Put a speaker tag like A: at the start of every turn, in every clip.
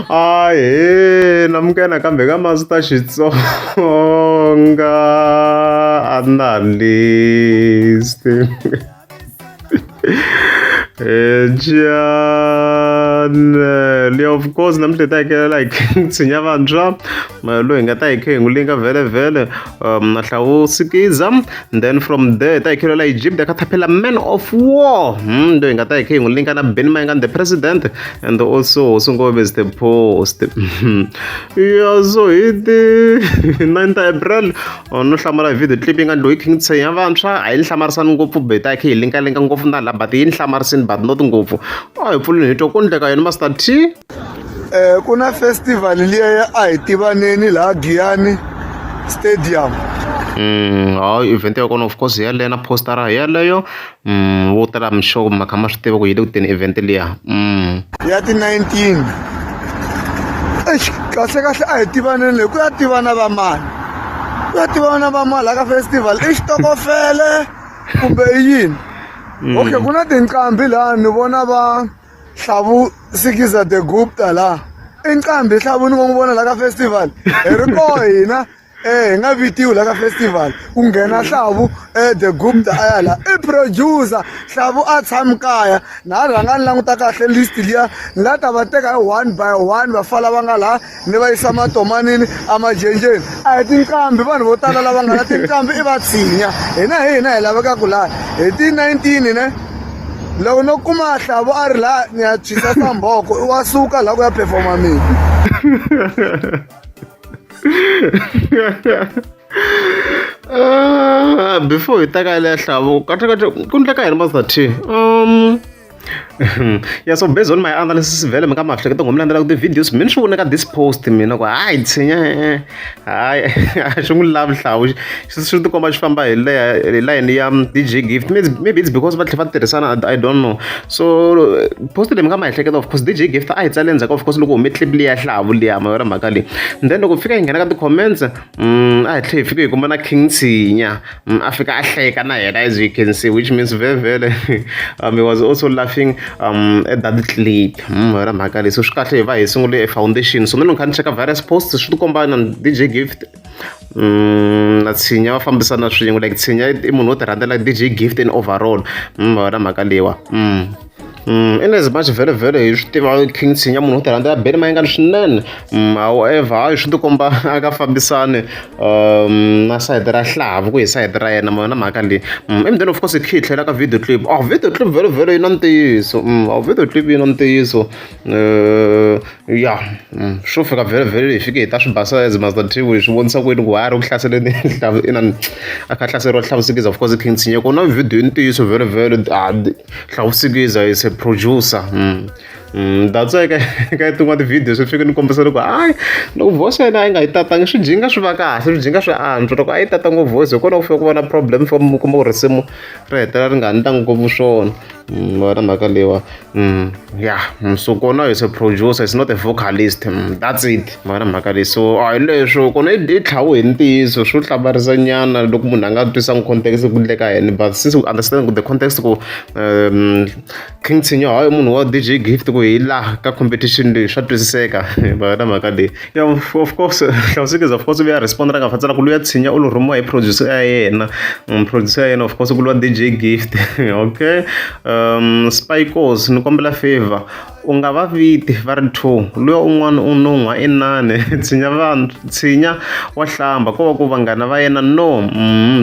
A: Ahee, namukela kambe ka Master Xitsonga analyst. Channel of course namuntlha ta hakela like tshinya vantshwa loyi hi nga ta hi khe hi n'wi linka vhele na hlawusikiza, and then from there ta hi khelela Egypt ka taphela man of war loyi hi nga ta hi khe hi n'wi linka na Benny Mayengani the president, and also Sungove is the post. Yeah, so hi ti 9th April no hlamala hi video clip yi nga loyi King tshinya vantshwa a yi ni hlamarisani ngopfu be ta hi khe hi linkalinka ngopfu na la but yi ni hlamarisini but not ngopfu. A hi pfuleni hi twa ku endleka yini Master T.
B: Ku na festival liya a hi tivaneni laha Giyani Stadium.
A: Hayi event ya kona of course yaleyo na postara yaleyo wo tala mixo ma kha ma swi tiva ku yi le ku teni event liya
B: Ya ti 19. Kahle kahle a hi tivaneni leyi ku ya tivana va mani. Ku ya tivana va mani laha ka festival i xitokofele kumbe yini. Okay, ku na tinqambi laha ni vona va Hlavusikiza the Gupta laha. I nqambi Hlavu ni n'wi vona laha ka festival. Hi ri koho hina hi nga vitiwi laha ka festival ku nghena Hlavu the Gupta a ya laha i producer Hlavu a tshami kaya na rhanga ni languta kahle list liya ni la ta va teka hi one by one vafana lava nga laha ni va yisa matomanini amajenjeni a hi tinqambi vanhu vo tala lava nga na tinqambi i va tshinya hina hi lavekaka laha hi ti 19 ne loko no kuma Hlavu a ri laha ni ya tshwisa samboko wa suka laha ku ya performa mina.
A: Before hi taka leya Hlavu kahle ku endleka yini Master T. Yeah, so based on my analysis vele mi ka ma hleketa ngomlandza la ku ti-videos mi ni swi vona ka this post mina ku hayi tshinya hayi a swi n'wi lavi Hlavu swi tikomba xi famba hi line ya DJ Gift, maybe it's because va tlhela va tirhisana I don't know. So post leyi mi nga ma hleketa of course DJ Gift a hi tsale ndzhaku of course loko hume clip liya Hlavu liya ma yora mhaka leyi, and then loko fika hi nghena ka ti-comments a hi tlhe hi fike hi kuma na King Tshinya a fika a hleka na yena as you can see, which means vele he was also laughing at that clip ra mhaka leyi. So swi kahle hi va hi sungule foundation, so ni kha ni cheka various posts swi tikomba na DJ Gift na Tshinya va fambisana swin'we, like Tshinya i munhu wo ti rhandzela DJ Gift in overall ra mhaka leyiwa. In as much vele hi swi tiva King Tshinya munhu wo ti rhandzela Benny Mayengani swinene, however hayi swi tikomba a nga fambisani na side ra Hlavu ku hi side ra yena na mhaka leyi. And then of course hi khe hi tlhela ka video clip video clip vele yi na ntiyiso video clip yi na ntiyiso ya swo fika vele hi fike hi ta swi basa as Master T hi swi vonisa ku yini ku ha ri ku hlaseleni Hlavu inani a kha hlaseriwa Hlavusikiza of course King Tshinya ku na video yi ntiyiso vele Hlavusikiza is a producer. That's why ka tin'wana ti-video swi fike ni kombisa loko hayi loko voice ya yena a yi nga yi tatangi swi jinga swi va kahle swi jinga swi antswa, loko a yi tata ngopfu voice hi kona ku fika ku va na problem for mi kuma ku risimu ri hetelela ri nga ndlangi ngopfu swona na mhaka leyiwa. Yeah, so kona is a producer, is not a vocalist, that's it na mhaka leyi. So a hi leswo kona i Hlavu hi ntiyiso swo hlamarisa nyana loko munhu a nga twisanga context ku endleka yini, but since we understand the context ku King Tshinya hayi munhu wa DJ Gift ku hi laha ka competition leyi swa twisiseka na mhaka leyi. Yeah, of course Hlavusikiza of course vuya respond nga fatsala ku luya Tshinya u lo rhumiwa hi producer ya yena, producer ya yena of course ku luwa DJ Gift. Okay, Spikos ni kombela favor u nga va viti va ri 2 luya un'wana un'we i 9 Tshinya wa hlamba ko va ku vanghana va yena no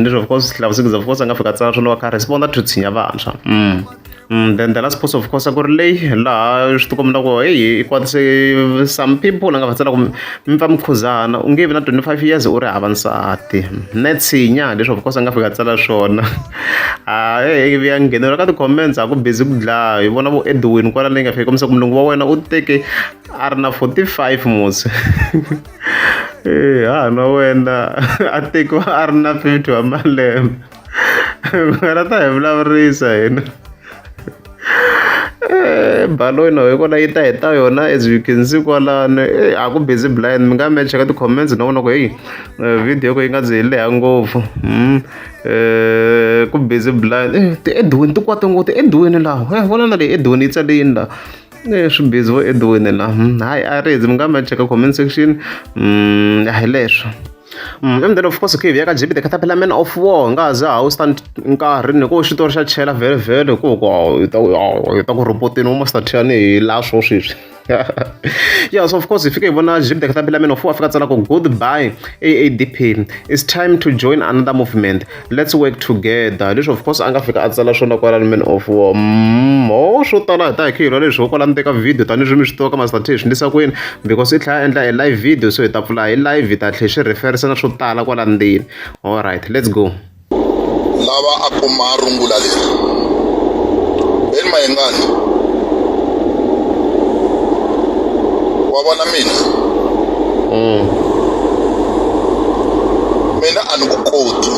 A: leswi of course Hlavusikiza of course a nga fika tsala swona wa kha responda to Tshinya vantshwa. Then the last post of course a ku ri leyi laha swi tikomba ku hey kwatise some people na nga va tsala ku mi pfa mi khuzana u nge vi na 25 years u ri hava nsati ne Tshinya leswi of course a nga fika tsala swona. Hey vuya nghenela ka ti-comments a ku busy ku dlaya hi vona vo Edwin kwala leyi nga fika kombisa ku mulungu wa wena u teke a ri na 45 musi na wena a tekiwa a ri na 50 wa malembe ngana ta hi vulavurisa hina balo na hi kona yi ta heta yona as you can see kwalano a ku busy blind mi nga me cheka ti-comments na vona ku hey video yoko yi nga zi hi leha ngopfu ku busy blind ti-Edwin ti kwate ngopfu ti-Edwin laha vona na leyi Edwin yi tsale yini laha Swi busy vo Edwin la hayi a ri mi nga ma cheka comment section hi leswo and then of course ke via ka JB the Caterpillar Man of War nga za house stand nkarhi ni ko xitori xa chela vele ku ta ku report no master chane la swo sweswi yeah, so of course if you vona JB the Caterpillar Man of War afika tsala ku goodbye AADP, it's time to join another movement, let's work together. Leswi of course anga fika a tsala swona kwala Man of War swo tala ta hi leswi kwala nteka video tani swi mi swi toka master T ndisa kwini because it tlhela endla a live video so hi ta pfula hi live ta tlhe xi reference na swo tala kwala ndzeni. All right, let's go.
C: Lava a kuma rungula leri beni mayengani wa vona mina a ni ku koti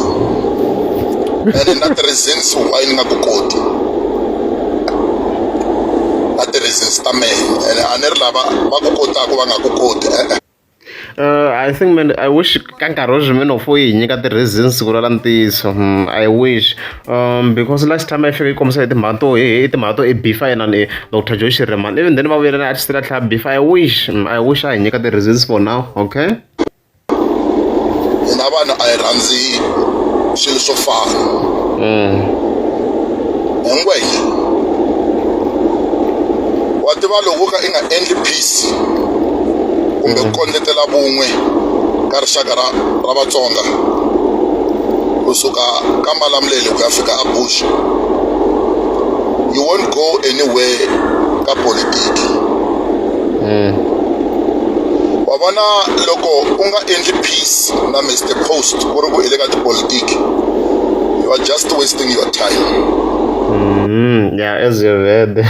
C: ene na ti-reasons why ni nga ku koti na ti-reasons ta mehe ene a ni ri lava va ku kotaka va nga ku koti
A: I think man, I wish kankarozhi man of yi nyika ti-reasons ku lala ntiyiso. I wish because last time I fika yi kombisa hi timhaka to beefa yena ni Dr. Joy Shiriman, even then va vuyela na a tlhela tlhela beefa. I wish a hi nyika ti-reasons for now. Okay,
C: hina vanhu a hi rhandzi swilo swo fana engwenya wa tiva loko ka i nga endli peace kumbe ku kondletela vun'we ka rixaka ra Vatsonga kusuka ka Malamulele ku ya fika a Bush, you won't go anywhere ka politiki. Wa vona loko u nga endli peace na Mr. Post ku ri ku ile ka tipolitiki, you are just wasting your time.
A: Yeah, as you read.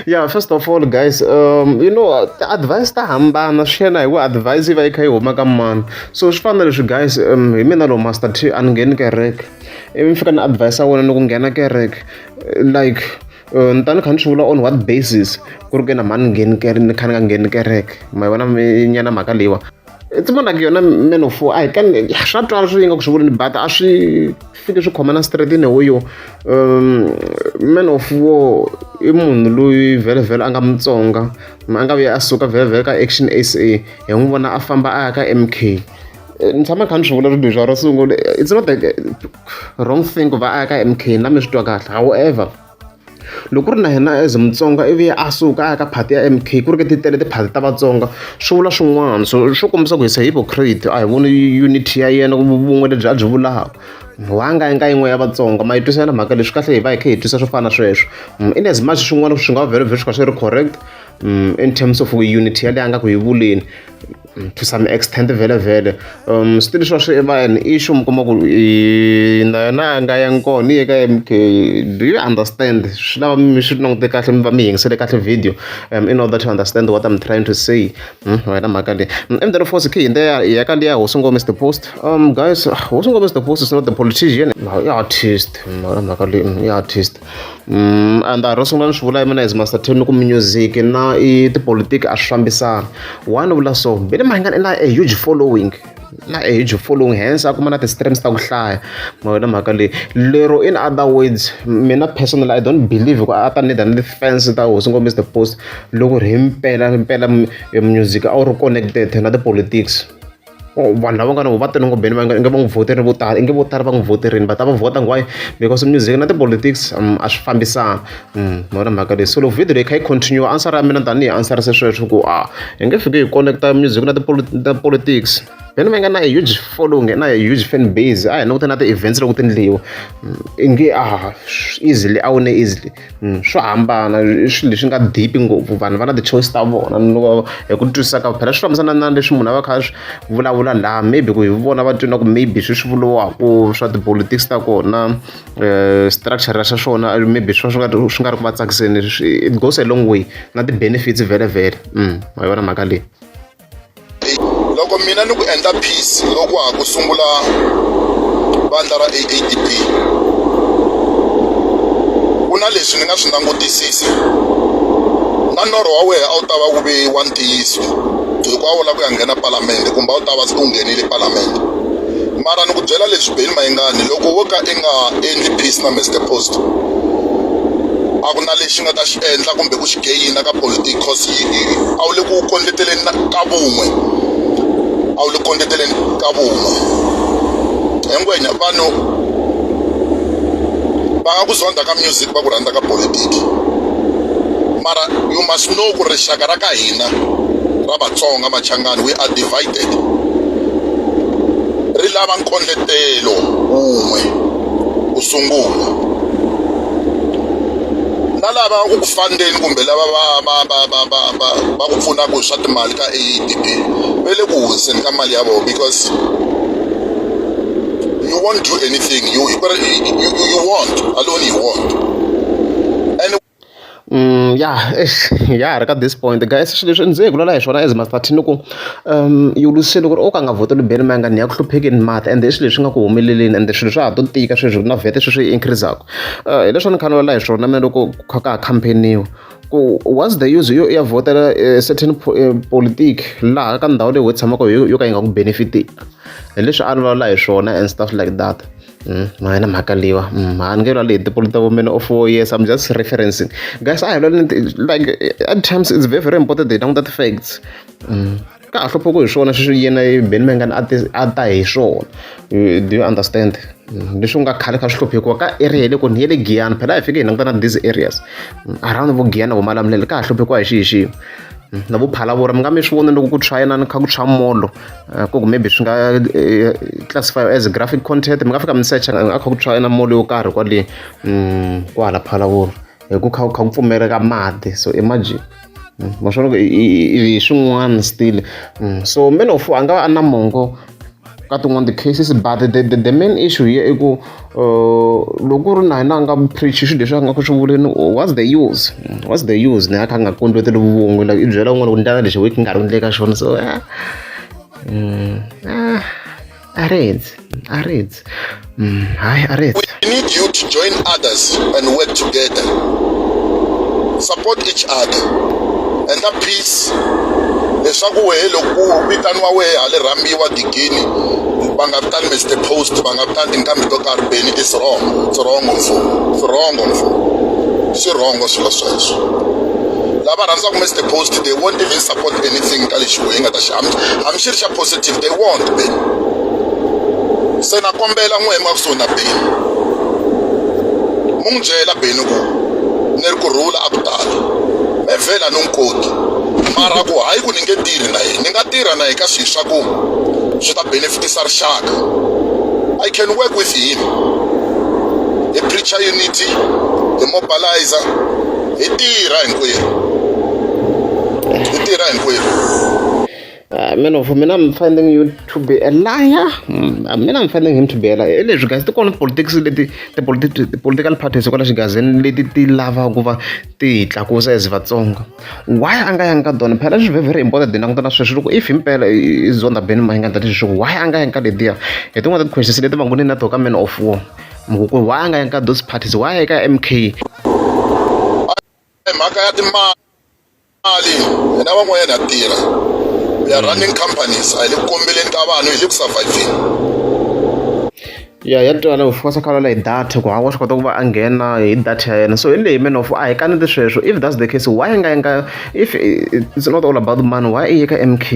A: Yeah, first of all guys, you know, advice ta hambana swena hi ku advice va yi kha yi huma ka mani, so swi fana leswi guys hi mina lo Master T a ni ngheni kereke ivi mi fika na advice ya wena ni ku nghena kereke like ni ta ni kha ni swi vula on what basis ku ri ke na mani ni kha ni nga ngheni kereke ma yi vona nyana mhaka leyiwa ti vona ku yona Man of War a hi kani swa twala swi nga ku swi vulini but a swi fike swi khomana straight in a way yo Man of War i munhu loyi vhele a nga Mutsonga a nga vuya a suka vhele ka Action SA hi n'wi vona a famba a ya ka MK. Ni tshama kha ni swi vula ri ro sungula, it's not the wrong thing ku va a ya ka MK na mi swi twa kahle. However loko ku ri na hina as Mutsonga ivi a suka a ya ka phati ya MK ku ri ke ti tele tiphati ta Vatsonga swi vula swin'wana, so swo kombisa ku hi se hypocrite a hi voni unity ya yena vun'we lebyi a byi vulaka wanga nga yin'we ya Vatsonga ma yi twisana mhaka leswi kahle hi va hi kha hi twisa swo fana na sweswo in as much swin'wana swi nga very swi kha swi ri correct in terms of unity ya leyi a nga ku hi vuleni to some extent vele still swa swi va an issue mi kuma ku na yena a nga yangi kona ni ye ka MK. Do you understand? Swi lava mi swi langute kahle mi va mi yingisele kahle video in order to understand what I'm trying to say. Wena mhaka leyi and then of course ke hinde ya ka liya Hosi Ngome Mr. Post. Guys, Hosi Ngome Mr. Post is not the politician, i artist. Mhaka leyi i artist and a ro sungula ni swi vula mina as Master T ni ku music na i tipolitiki a swi fambisana. One vula so beni mahingani na a huge following hence a kuma na ti-streams ta ku hlaya ma wena mhaka leyi lero in other words mina personally I don't believe ku a ta need ni fans ta Hosi Ngome Mr. Post loko ri himpela music a wu ri connected na ti-politics. Vanhu lava nga na va tele ngobeni va nge va n'wi voterini vo tala inge vo tala va n'wi voterini va ta va vota why because music na ti-politics a swi fambisana ma vona mhaka leyi. So loko video leyi kha yi continue answer ya mina tanihi ansarise sweswo ku hi nge fiki hi connecta music na ti-politics then va nga na a huge following na a huge fan base a hi languta na ti-events loko ti endliwa inge easily a wu ne easily swo hambana swilo leswi nga deep ngopfu vanhu va na ti-choice ta vona loko hi ku twisisa ka phela swi fambisana na leswi munhu a va kha swi vulavula laha maybe ku hi vona va twina ku maybe swi vuriwaka swa ti-politics ta kona structure xa swona maybe swi nga ri ku va tsakiseni, it goes a long way na ti-benefits vele ma yi vona mhaka leyi.
C: Loko mina ni ku endla peace loko ha ku sungula vandla ra AADP ku na leswi ni nga swi langutisisa na norho wa wena a wu ta va wu ve wa ntiyiso hikuva a wu lava ku ya nghena palamende kumbe a wu ta va u nghenile palamende, mara ni ku byela leswi Beni Mayengani loko wo ka i nga endli peace na Mr. Post a a ku na lexi nga ta xi endla kumbe ku xi geyina ka politics cause a wu le ku kondleteleni ka vun'we a wu le kondleteleni ka vun'we hinkwenya vanhu va nga ku zonda ka music va ku rhandza ka politics mara you must know ku rixaka ra ka hina ra Vatsonga Machangani we are divided ri lava nkondletelo wun'we ku sungula na lava ku ku fandeni kumbe lava va ku pfunaka hi swa timali ka ADB va le ku wiseni ka mali ya vona because you won't do anything you want alone you want
A: ya ri ka this point guys swilo leswi ndzi vulavula hi swona as mastatini ku yi lulisile ku ri o ka nga voteli Benny Mayengani ni ya ku hluphekeni mati ende swilo leswi nga ku humeleleni ende swilo swa ha to tika sweswi na vhete sweswi increasaka hi leswi ni kha ni vulavula hi swona mina loko kha ka ha campaigniwa ku what's the use yo ya votela certain politic laha ka ndhawu leyi ho tshamaka yo ka yi nga ku benefiti hi leswi a ni vulavula hi swona and stuff like that mahina mhaka liwa a ni nge vulavuli hi tipolitiki women of 4 years I'm just referencing guys I like at times it's very very important they know that facts ka ha hlupha ku hi swona sweswi yena Benny Mayengani a ta hi swona do you understand leswi nga khale kha swi hluphekiwa ka area le ku ni ye le Giyani phela hi fike hi languta na these areas around vo Giyani vo Malamulele ka ha hluphekiwa hi xihi na vo Phalabora mi nga mi swi vona loko ku tshwayana ni kha ku tshwa molo ku maybe swi nga classify as graphic content mi nga fika mi search a kha ku tshwayana molo yo karhi kwale kwala Phalabora hi ku kha ku pfumeleka mati so imagine maswona i swin'wana still so men of a nga va a na mongo ka tin'wana ti-cases but the main issue here i ku loko ri na hina a nga preach swilo leswi a nga ku swi vuleni what's the use ni a kha a nga kondleteli vun'we like i byela un'wana ku ndlela lexi weki nga ri ndle ka xona so a reds hayi a reds
C: we need you to join others and work together support each other and that peace leswaku wehe loko vitaniwa wehe hale rambiwa digini va nga vitani Mr Post va nga vitani tinkambi to karhi Benny is wrong swi wrong swilo sweswo lava rhandzaka Mr Post they won't even support anything ka lexi wehe nga ta xi hambi xi ri xa positive they won't Benny se na kombela n'wehe ma kusuhi na Benny mu n'wi byela Benny ku ni ri ku rhula a ku tala me vhela ni nkoti mara ku hayi ku ni nge tirhi na yena ni nga tirha na eka swilo swa ku swi ta benefitisa rixaka I can work with him the preacher unity the mobilizer hi tirha hinkwerhu
A: mina I'm finding you to be a liar I'm finding him to be a liar leswi guys ti kona politics leti political parties kwala xigazini leti ti lava ku va ti tlakusa as Vatsonga why a nga yangi ka tona phela swi very important ti languta na sweswo loko if himpela i zonda Benny Mayengani ta leswi why a nga yangi ka letiya hi tin'wana ta questions leti vangoni na to ka man of war why a nga yangi ka those parties why ka MK
C: mhaka ya timali hina van'wanyana ha tirha we are running companies a hi le ku kombeleni ka vanhu hi le ku surviveni
A: ya twana u fasa khala la data ku hawa swi kota ku va a nghena hi data ya yena so hi leyi man of a hi kaneti sweswo if that's the case why nga if it's not all about money why i ka MK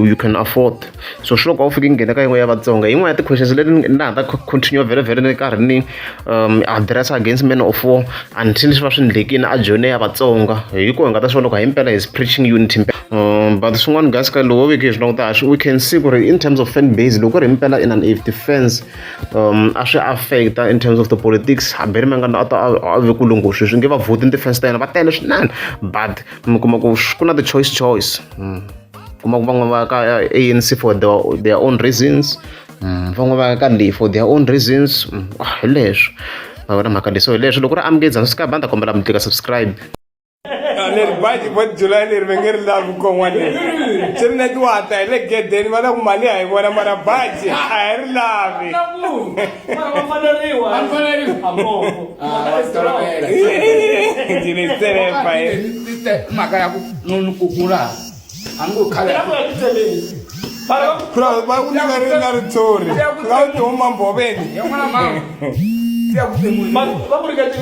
A: you can afford so sure loko u fika nghena ka yin'we ya Vatsonga yin'wana ya ti-questions leti na ha ta continue very ni karhi ni address against men of war until swi va swi ndlekini a jone ya Vatsonga hi ku hi nga ta swona loko hi impela is preaching unity but swin'wana guys ka loko veke hi swi languta we can see ku ri in terms of fan base loko ri impela in an if defense a swi affecta in terms of the politics Benny Mayengani a ve ku lungu swi nge va vote in defense ta yena va tele swinene but mi kuma ku ku na the choice kuma ku van'wana va ka ANC for their own reasons van'wana va ka le for their own reasons hi leswo va vona mhaka leyi so hi leswo loko ri amukedzana swi ka banda kombela mi tlika subscribe
D: leri baji vo July leri va nge ri lavi kon'wana swi ri na tiwata hi le gedeni va na ku mali a hi vona mara baji a hi ri lavi
E: mhaka ya ku munhu kukula angu khale
D: va ku nga ri na ritshuri nga u ti huma mbhoveni
E: yan'wana mama
D: ya ku va ku ri ka ti